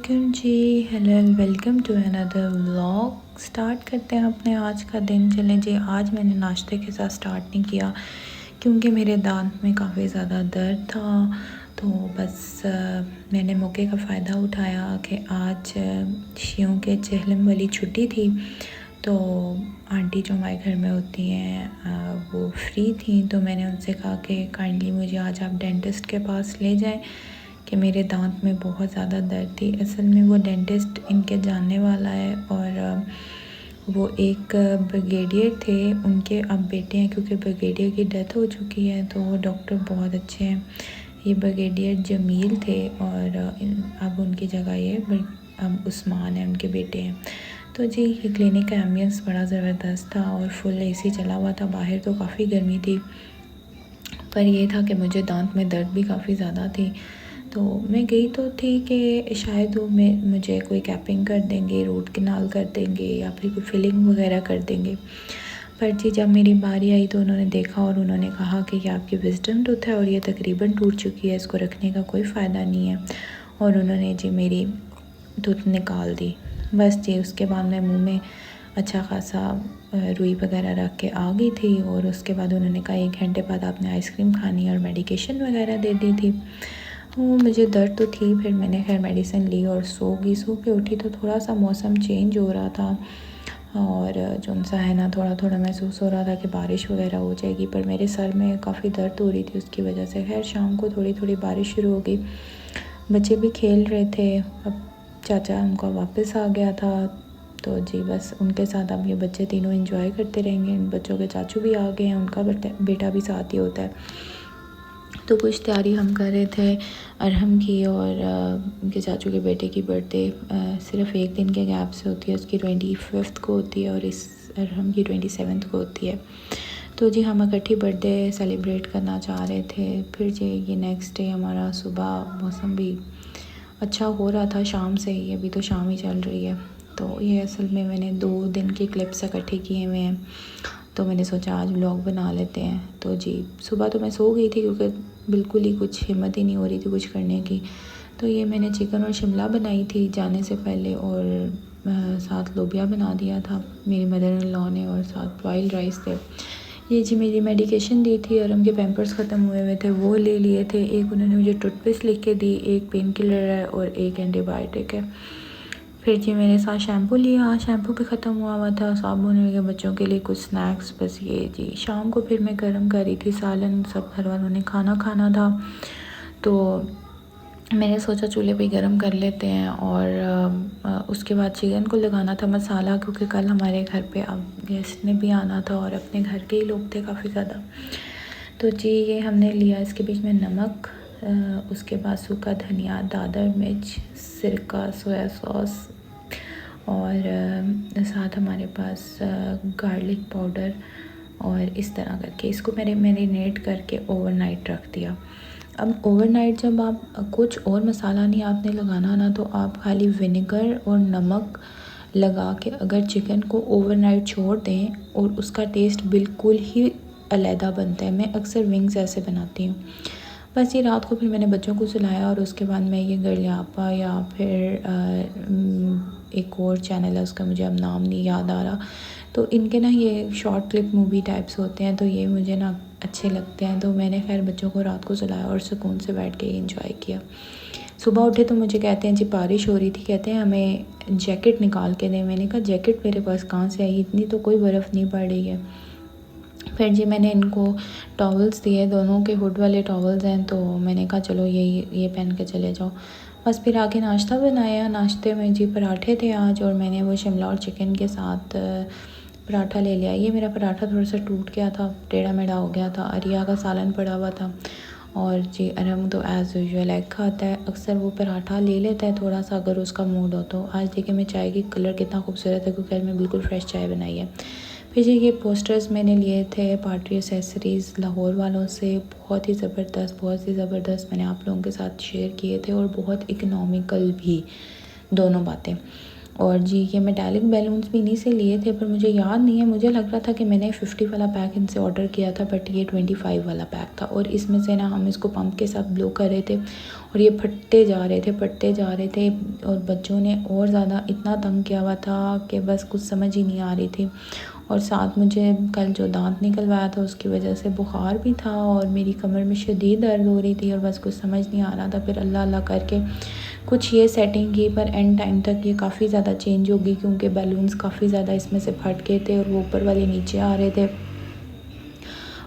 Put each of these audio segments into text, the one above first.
वालेकुम जी। Hello, welcome to another vlog. Start करते हैं अपने आज का दिन। चलें जी, आज मैंने नाश्ते के साथ स्टार्ट नहीं किया क्योंकि मेरे दांत में काफ़ी ज़्यादा दर्द था। तो बस मैंने मौके का फ़ायदा उठाया कि आज शियों के चहलम वाली छुट्टी थी, तो आंटी जो हमारे घर में होती हैं वो फ्री थी। तो मैंने उनसे कहा कि काइंडली मुझे आज आप डेंटिस्ट के पास ले जाएं कि मेरे दांत में बहुत ज़्यादा दर्द थी। असल में वो डेंटिस्ट इनके जानने वाला है और वो एक ब्रिगेडियर थे, उनके अब बेटे हैं, क्योंकि ब्रिगेडियर की डेथ हो चुकी है। तो वो डॉक्टर बहुत अच्छे हैं। ये ब्रिगेडियर जमील थे और अब उनकी जगह ये अब उस्मान है, उनके बेटे हैं। तो जी, ये क्लिनिक का एम्बियंस बड़ा ज़बरदस्त था और फुल एसी चला हुआ था। बाहर तो काफ़ी गर्मी थी, पर ये था कि मुझे दांत में दर्द भी काफ़ी ज़्यादा थी। तो मैं गई तो थी कि शायद वो मुझे कोई कैपिंग कर देंगे, रूट कैनाल कर देंगे या फिर कोई फिलिंग वगैरह कर देंगे। पर जी, जब मेरी बारी आई तो उन्होंने देखा और उन्होंने कहा कि ये आपकी विज़डम टूथ है और ये तकरीबन टूट चुकी है, इसको रखने का कोई फ़ायदा नहीं है। और उन्होंने जी मेरी टूथ निकाल दी। बस जी, उसके बाद मैं मुँह में अच्छा खासा रुई वगैरह रख के आ गई थी। और उसके बाद उन्होंने कहा 1 घंटे बाद आपने आइसक्रीम खानी और मेडिकेशन वगैरह दे दी थी। वो मुझे दर्द तो थी, फिर मैंने खैर मेडिसिन ली और सो के उठी तो थोड़ा सा मौसम चेंज हो रहा था और जो सा है ना, थोड़ा थोड़ा महसूस हो रहा था कि बारिश वगैरह हो जाएगी। पर मेरे सर में काफ़ी दर्द हो रही थी, उसकी वजह से खैर शाम को थोड़ी थोड़ी बारिश शुरू हो गई। बच्चे भी खेल रहे थे। अब चाचा उनका वापस आ गया था, तो जी बस उनके साथ अब ये बच्चे तीनों एंजॉय करते रहेंगे। इन बच्चों के चाचू भी आ गए हैं, उनका बेटा भी साथ ही होता है। तो कुछ तैयारी हम कर रहे थे अरहम की, और उनके चाचू के बेटे की बर्थडे सिर्फ एक दिन के गैप से होती है। उसकी 25th को होती है और इस अरहम की 27th को होती है। तो जी हम इकट्ठी बर्थडे सेलिब्रेट करना चाह रहे थे। फिर जी ये नेक्स्ट डे हमारा सुबह मौसम भी अच्छा हो रहा था शाम से ही, अभी तो शाम ही चल रही है। तो ये असल में मैंने 2 दिन की क्लिप्स इकट्ठे किए हुए हैं, तो मैंने सोचा आज व्लॉग बना लेते हैं। तो जी सुबह तो मैं सो गई थी क्योंकि बिल्कुल ही कुछ हिम्मत ही नहीं हो रही थी कुछ करने की। तो ये मैंने चिकन और शिमला बनाई थी जाने से पहले, और साथ लोबिया बना दिया था मेरी मदर इन लॉ ने, और साथ बॉइल्ड राइस थे। ये जी मेरी मेडिकेशन दी थी और उनके पैम्पर्स ख़त्म हुए थे, वो ले लिए थे। एक उन्होंने मुझे टूथपेस्ट लिख के दी, एक पेन किलर है और एक एंटीबायोटिक है। फिर जी मेरे साथ शैम्पू लिया, शैम्पू भी ख़त्म हुआ था, साबुन हो गया, बच्चों के लिए कुछ स्नैक्स। बस ये जी शाम को फिर मैं गर्म कर रही थी सालन, सब घर वालों ने खाना खाना था, तो मैंने सोचा चूल्हे पे गरम कर लेते हैं। और उसके बाद चिकन को लगाना था मसाला, क्योंकि कल हमारे घर पे अब गेस्ट ने भी आना था और अपने घर के ही लोग थे काफ़ी ज़्यादा। तो जी ये हमने लिया, इसके बीच में नमक, उसके बाद सूखा धनिया, दादर मिर्च, सिरका, सोया सॉस, और साथ हमारे पास गार्लिक पाउडर। और इस तरह करके इसको मैंने मैरिनेट करके ओवरनाइट रख दिया। अब ओवरनाइट जब आप कुछ और मसाला नहीं आपने लगाना ना, तो आप खाली विनेगर और नमक लगा के अगर चिकन को ओवरनाइट छोड़ दें और उसका टेस्ट बिल्कुल ही अलहदा बनता है। मैं अक्सर विंग्स ऐसे बनाती हूँ। बस ये रात को फिर मैंने बच्चों को सुलाया और उसके बाद मैं ये गरलियापा या फिर एक और चैनल है उसका मुझे अब नाम नहीं याद आ रहा, तो इनके ना ये शॉर्ट क्लिप मूवी टाइप्स होते हैं, तो ये मुझे ना अच्छे लगते हैं। तो मैंने खैर बच्चों को रात को सुलाया और सुकून से बैठ के इंजॉय किया। सुबह उठे तो मुझे कहते हैं जी बारिश हो रही थी, कहते हैं हमें जैकेट निकाल के दें। मैंने कहा जैकेट मेरे पास कहाँ से आई, इतनी तो कोई बर्फ़ नहीं पड़ रही है। फिर जी मैंने इनको टॉवल्स दिए, दोनों के हुड वाले टॉवल्स हैं, तो मैंने कहा चलो ये पहन के चले जाओ। बस फिर आके नाश्ता बनाया। नाश्ते में जी पराठे थे आज, और मैंने वो शिमला और चिकन के साथ पराठा ले लिया। ये मेरा पराठा थोड़ा सा टूट गया था, टेढ़ा मेढ़ा हो गया था। अरिया का सालन पड़ा हुआ था, और जी अरहम तो एज़ यूजुअल एग खाता है, अक्सर वो पराठा ले लेता है थोड़ा सा अगर उसका मूड हो तो। आज देखिए मैं चाय की कलर कितना खूबसूरत है, क्योंकि मैं बिल्कुल फ्रेश चाय बनाई है। फिर जी ये पोस्टर्स मैंने लिए थे पार्टी एसेसरीज़ लाहौर वालों से, बहुत ही ज़बरदस्त मैंने आप लोगों के साथ शेयर किए थे, और बहुत इकनॉमिकल भी, दोनों बातें। और जी ये मेटालिक बैलून्स भी इन्हीं से लिए थे, पर मुझे याद नहीं है, मुझे लग रहा था कि मैंने 50 वाला पैक इनसे ऑर्डर किया था, बट ये 25 वाला पैक था। और इसमें से ना हम इसको पंप के साथ ब्लो कर रहे थे और ये फटते जा रहे थे और बच्चों ने और ज़्यादा इतना तंग किया हुआ था कि बस कुछ समझ ही नहीं आ रही थी। और साथ मुझे कल जो दांत निकलवाया था उसकी वजह से बुखार भी था और मेरी कमर में शदीद दर्द हो रही थी और बस कुछ समझ नहीं आ रहा था। फिर अल्लाह अल्लाह करके कुछ ये सेटिंग की, पर एंड टाइम तक ये काफ़ी ज़्यादा चेंज होगी क्योंकि बैलून्स काफ़ी ज़्यादा इसमें से फट गए थे और वो ऊपर वाले नीचे आ रहे थे।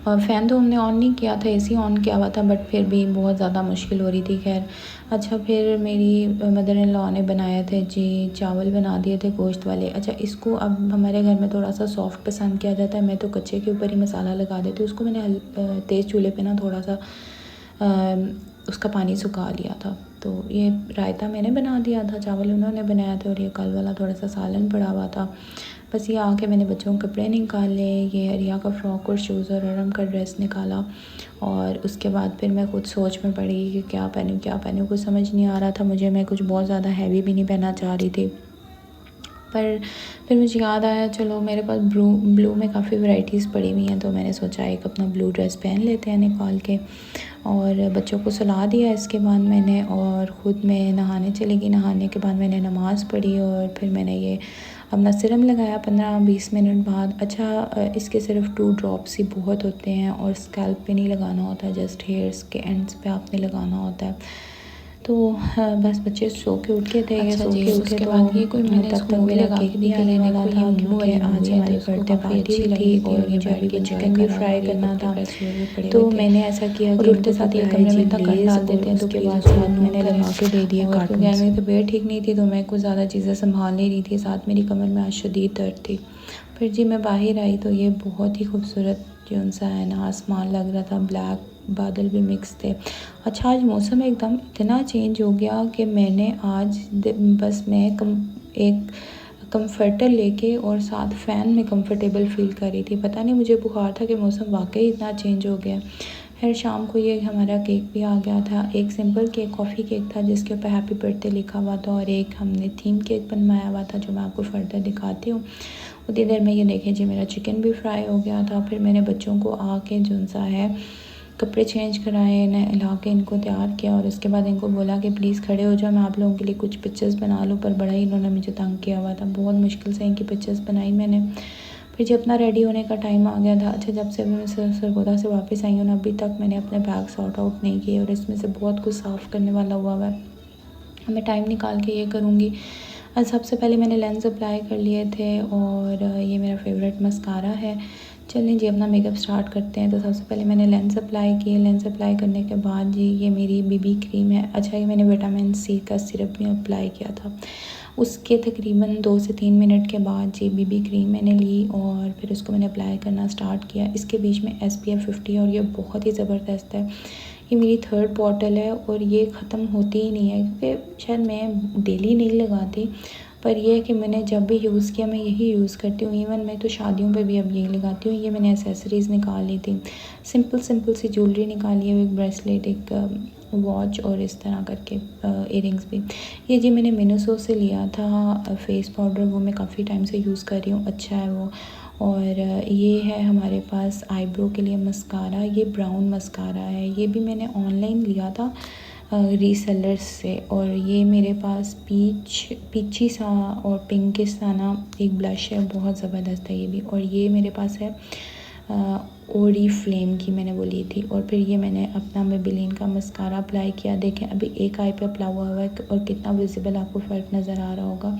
और फ़ैन तो हमने ऑन नहीं किया था, एसी ऑन किया हुआ था, बट फिर भी बहुत ज़्यादा मुश्किल हो रही थी। खैर अच्छा, फिर मेरी मदर इन लॉ ने बनाए थे जी चावल, बना दिए थे गोश्त वाले। अच्छा, इसको अब हमारे घर में थोड़ा सा सॉफ्ट पसंद किया जाता है, मैं तो कच्चे के ऊपर ही मसाला लगा देती हूँ उसको। मैंने तेज़ चूल्हे पे ना थोड़ा सा उसका पानी सुखा लिया था। तो ये रायता मैंने बना दिया था, चावल उन्होंने बनाया था और ये कल वाला थोड़ा सा सालन पड़ा हुआ था। बस ये आके मैंने बच्चों के कपड़े निकाले, ये रिया का फ्रॉक और शूज़ और अरम का ड्रेस निकाला और उसके बाद फिर मैं कुछ सोच में पड़ गई कि क्या पहनूँ, कुछ समझ नहीं आ रहा था मुझे। मैं कुछ बहुत ज़्यादा हैवी भी नहीं पहनना चाह रही थी, पर फिर मुझे याद आया चलो मेरे पास ब्लू में काफ़ी वैरायटीज़ पड़ी हुई हैं, तो मैंने सोचा एक अपना ब्लू ड्रेस पहन लेते हैं निकाल के। और बच्चों को सुला दिया इसके बाद मैंने, और ख़ुद मैं नहाने चली गई। नहाने के बाद मैंने नमाज़ पढ़ी और फिर मैंने ये अपना सिरम लगाया 15-20 मिनट बाद। अच्छा, इसके सिर्फ 2 ड्रॉप्स ही बहुत होते हैं और स्कैल्प पे नहीं लगाना होता, जस्ट हेयर्स के एंड्स पे आपने लगाना होता है। तो बस बच्चे सो के उठ के थे। ये अच्छा सो जी, के उठे उसके तो बाद ये कोई मैंने तब तक मेरा केक भी आने वाला था क्योंकि आज हमारी बर्थडे पार्टी भी थी और मुझे अभी भी चिकन भी फ्राई करना था। तो मैंने ऐसा किया कि उठते साथ ये कमरे में इतना कट डाल देते हैं, तो उसके प्लीज़ बाद उसको साथ इग्नोर मैंने करें। लगा के दे दिए और क्योंकि कार्टून्स। मेरी तबीयत ठीक नहीं थी तो मैं कुछ ज़्यादा चीज़ें संभाल नहीं रही थी, साथ मेरी कमर में आज शदीद दर्द थी। फिर जी मैं बाहर आई तो ये बहुत ही खूबसूरत जो सा है ना आसमान लग रहा था, ब्लैक बादल भी मिक्स थे। अच्छा, आज मौसम एकदम इतना चेंज हो गया कि मैंने आज बस मैं एक कंफर्टर लेके और साथ फ़ैन में कंफर्टेबल फ़ील कर रही थी। पता नहीं मुझे बुखार था कि मौसम वाकई इतना चेंज हो गया। फिर शाम को ये हमारा केक भी आ गया था। एक सिंपल केक, कॉफ़ी केक था जिसके ऊपर हैप्पी बर्थडे लिखा हुआ था, और एक हमने थीम केक बनवाया हुआ था जो मैं आपको फर्दर दिखाती हूँ। उतनी देर में ये देखें जी मेरा चिकन भी फ्राई हो गया था। फिर मैंने बच्चों को आके जो सा है कपड़े चेंज कराए, नहला के इनको तैयार किया और उसके बाद इनको बोला कि प्लीज़ खड़े हो जाओ, मैं आप लोगों के लिए कुछ पिक्चर्स बना लूँ। पर बड़ा ही इन्होंने मुझे तंग किया हुआ था, बहुत मुश्किल से इनकी पिक्चर्स बनाई मैंने। फिर जब अपना रेडी होने का टाइम आ गया था, अच्छा जब से मैं सरगोदा से वापस आई हूँ ना, अभी तक मैंने अपने बैग सॉर्ट आउट नहीं किए और इसमें से बहुत कुछ साफ़ करने वाला हुआ है। मैं टाइम निकाल के ये करूँगी। सबसे पहले मैंने लेंस अप्लाई कर लिए थे और ये मेरा फेवरेट मस्कारा है। चलें जी अपना मेकअप स्टार्ट करते हैं। तो सबसे पहले मैंने लेंस अप्लाई किए। लेंस अप्लाई करने के बाद जी ये मेरी बीबी क्रीम है। अच्छा, ये मैंने विटामिन सी का सिरप भी अप्लाई किया था। उसके तकरीबन 2 से 3 मिनट के बाद जी बीबी क्रीम मैंने ली और फिर उसको मैंने अप्लाई करना स्टार्ट किया। इसके बीच में SPF 50 और ये बहुत ही ज़बरदस्त है। ये मेरी 3rd बॉटल है और ये ख़त्म होती ही नहीं है क्योंकि शायद मैं डेली नहीं लगाती, पर यह है कि मैंने जब भी यूज़ किया मैं यही यूज़ करती हूँ। इवन मैं तो शादियों पे भी अब यही लगाती हूँ। ये मैंने एसेसरीज़ निकाल ली थी, सिंपल सी ज्वेलरी निकाली है, एक ब्रेसलेट, एक वॉच और इस तरह करके इयरिंग्स भी। ये जी मैंने मिनसो से लिया था फेस पाउडर, वो मैं काफ़ी टाइम से यूज़ कर रही हूँ, अच्छा है वो। और ये है हमारे पास आईब्रो के लिए मस्कारा, ये ब्राउन मस्कारा है, ये भी मैंने ऑनलाइन लिया था रीसेलर्स से। और ये मेरे पास पीची सा और पिंकिश सा ना एक ब्लश है, बहुत ज़बरदस्त है ये भी। और ये मेरे पास है ओरी फ्लेम की, मैंने वो ली थी। और फिर ये मैंने अपना मेबेलिन का मस्कारा अप्लाई किया। देखें अभी एक आई पे अप्लाई हुआ है और कितना विजिबल आपको फ़र्क नज़र आ रहा होगा,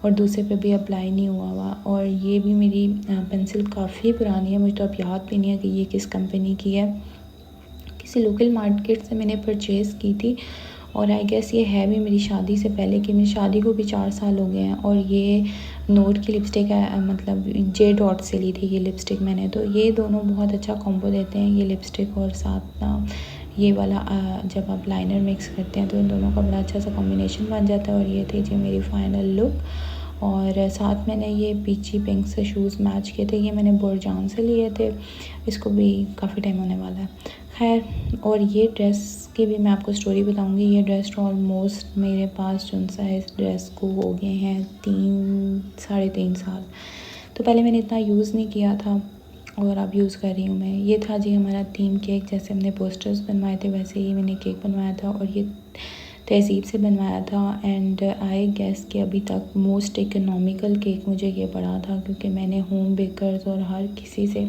और दूसरे पे भी अप्लाई नहीं हुआ हुआ। और ये भी मेरी पेंसिल काफ़ी पुरानी है, मुझे तो अब याद भी नहीं है कि ये किस कंपनी की है, किसी लोकल मार्केट से मैंने परचेज़ की थी। और आई गेस ये है भी मेरी शादी से पहले की, मेरी शादी को भी 4 साल हो गए हैं। और ये नोट की लिपस्टिक है, मतलब जे डॉट से ली थी ये लिपस्टिक मैंने। तो ये दोनों बहुत अच्छा कॉम्बो देते हैं, ये लिपस्टिक और साथ ना ये वाला जब आप लाइनर मिक्स करते हैं तो इन दोनों का बड़ा अच्छा सा कॉम्बिनेशन बन जाता है। और ये थी जी मेरी फ़ाइनल लुक। और साथ मैंने ये पीची पिंक से शूज़ मैच किए थे, ये मैंने बोरजान से लिए थे, इसको भी काफ़ी टाइम होने वाला है। खैर, और ये ड्रेस की भी मैं आपको स्टोरी बताऊंगी। ये ड्रेस ऑलमोस्ट मेरे पास जो सा है, इस ड्रेस को हो गए हैं 3-3.5 साल। तो पहले मैंने इतना यूज़ नहीं किया था और अब यूज़ कर रही हूँ मैं। ये था जी हमारा थीम केक। जैसे हमने पोस्टर्स बनवाए थे वैसे ही मैंने केक बनवाया था, और ये तहज़ीब से बनवाया था। एंड आई गेस कि अभी तक मोस्ट इकोनॉमिकल केक मुझे ये पड़ा था, क्योंकि मैंने होम बेकर्स और हर किसी से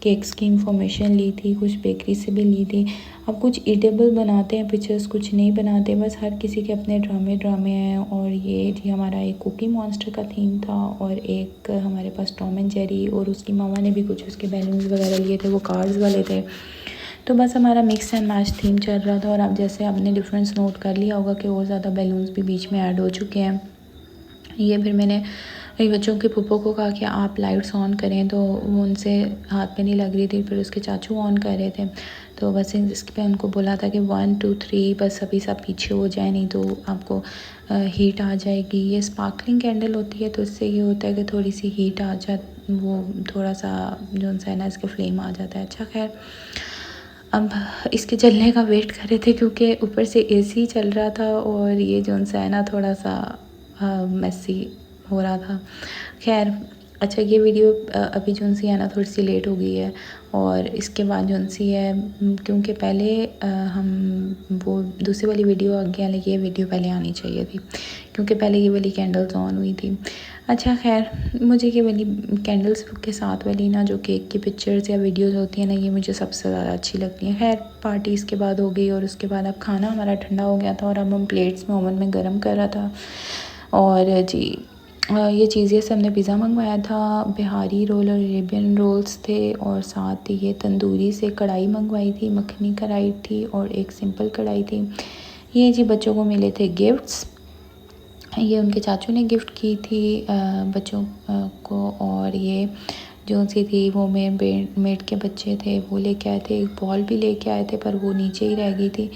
केक्स की इंफॉर्मेशन ली थी, कुछ बेकरी से भी ली थी। अब कुछ ईटेबल बनाते हैं पिक्चर्स, कुछ नहीं बनाते, बस हर किसी के अपने ड्रामे हैं। और ये जी हमारा एक कुकी मॉन्स्टर का थीम था, और एक हमारे पास टॉम एंड जेरी, और उसकी मामा ने भी कुछ उसके बैलून्स वगैरह लिए थे, वो कार्ड्स वाले थे। तो बस हमारा मिक्स एंड मैच थीम चल रहा था। और अब जैसे आपने डिफरेंस नोट कर लिया होगा कि और ज़्यादा बैलून्स भी बीच में ऐड हो चुके हैं। ये फिर मैंने मेरे बच्चों के पुप्पो को कहा कि आप लाइट्स ऑन करें, तो वो उनसे हाथ पे नहीं लग रही थी। फिर उसके चाचू ऑन कर रहे थे, तो बस इस पे उनको बोला था कि 1 2 3 बस अभी सब पीछे हो जाए, नहीं तो आपको हीट आ जाएगी। ये स्पार्कलिंग कैंडल होती है, तो इससे ये होता है कि थोड़ी सी हीट आ जा, वो थोड़ा सा जो सा है ना इसका फ्लेम आ जाता है। अच्छा खैर, अब इसके चलने का वेट कर रहे थे, क्योंकि ऊपर से एसी चल रहा था और ये जो सा है ना थोड़ा सा मैसी हो रहा था। खैर, अच्छा ये वीडियो अभी जो सी है ना थोड़ी सी लेट हो गई है, और इसके बाद जो सी है, क्योंकि पहले हम वो दूसरी वाली वीडियो आगे आने की, ये वीडियो पहले आनी चाहिए थी, क्योंकि पहले ये वाली कैंडल्स ऑन हुई थी। अच्छा खैर, मुझे ये वाली कैंडल्स के साथ वाली ना जो केक की पिक्चर्स या वीडियोस होती हैं ना, ये मुझे सबसे ज़्यादा अच्छी लगती हैं। खैर, पार्टी इसके बाद हो गई, और उसके बाद अब खाना हमारा ठंडा हो गया था, और अब हम प्लेट्स में ओवन में गर्म कर रहा था। और जी ये चीज़ें से हमने पिज़्ज़ा मंगवाया था, बिहारी रोल और अरेबियन रोल्स थे, और साथ ही ये तंदूरी से कढ़ाई मंगवाई थी, मखनी कढ़ाई थी, और एक सिंपल कढ़ाई थी। ये जी बच्चों को मिले थे गिफ्ट्स, ये उनके चाचू ने गिफ्ट की थी बच्चों को। और ये जो सी थी वो मेड के बच्चे थे, वो लेके आए थे। एक बॉल भी लेके आए थे, पर वो नीचे ही रह गई थी।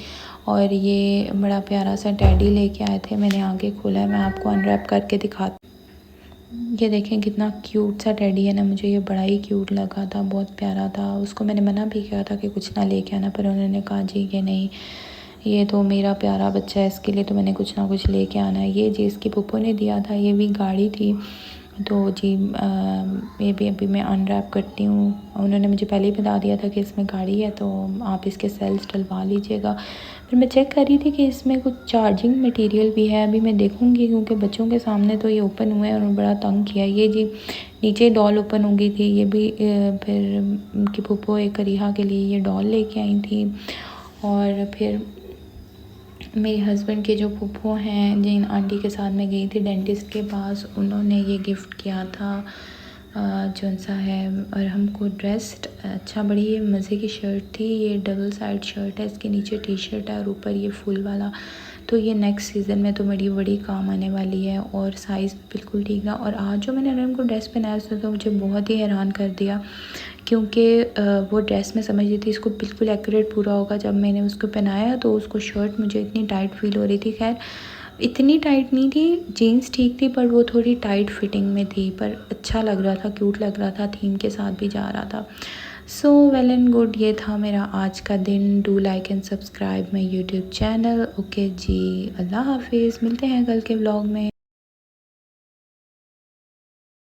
और ये बड़ा प्यारा सा टेडी लेके आए थे। मैंने आगे खोला है, मैं आपको अनरैप करके दिखाती। ये देखें कितना क्यूट सा टेडी है ना, मुझे ये बड़ा ही क्यूट लगा था, बहुत प्यारा था। उसको मैंने मना भी किया था कि कुछ ना लेके आना, पर उन्होंने कहा जी कि नहीं, ये तो मेरा प्यारा बच्चा है, इसके लिए तो मैंने कुछ ना कुछ लेके आना है। ये जी इसकी पुप्पो ने दिया था, ये भी गाड़ी थी। तो जी ये भी अभी मैं अनरैप करती हूँ। उन्होंने मुझे पहले ही बता दिया था कि इसमें गाड़ी है, तो आप इसके सेल्स डलवा लीजिएगा। फिर मैं चेक कर रही थी कि इसमें कुछ चार्जिंग मटेरियल भी है, अभी मैं देखूँगी, क्योंकि बच्चों के सामने तो ये ओपन हुए हैं और बड़ा तंग किया। ये जी नीचे डॉल ओपन हो गई थी, ये भी फिर उनकी पुप्पो एक करीहा के लिए ये डॉल लेके आई थी। और फिर मेरे हस्बैंड के जो फूफो हैं, जिन आंटी के साथ मैं गई थी डेंटिस्ट के पास, उन्होंने ये गिफ्ट किया था जो सा है। और हमको ड्रेस्ड अच्छा, बड़ी मज़े की शर्ट थी। ये डबल साइड शर्ट है, इसके नीचे टी शर्ट है और ऊपर ये फुल वाला। तो ये नेक्स्ट सीज़न में तो बड़ी काम आने वाली है, और साइज़ बिल्कुल ठीक था। और आज जो मैंने उनको ड्रेस पहनाया उसने तो मुझे बहुत ही हैरान कर दिया, क्योंकि वो ड्रेस में समझ रही थी इसको बिल्कुल एक्यूरेट पूरा होगा। जब मैंने उसको पहनाया तो उसको शर्ट मुझे इतनी टाइट फील हो रही थी। खैर, इतनी टाइट नहीं थी, जीन्स ठीक थी, पर वो थोड़ी टाइट फिटिंग में थी, पर अच्छा लग रहा था, क्यूट लग रहा था, थीम के साथ भी जा रहा था। सो वेल एंड गुड, ये था मेरा आज का दिन। Do like and subscribe my YouTube channel. Okay जी, अल्लाह हाफिज़, मिलते हैं कल के व्लॉग में।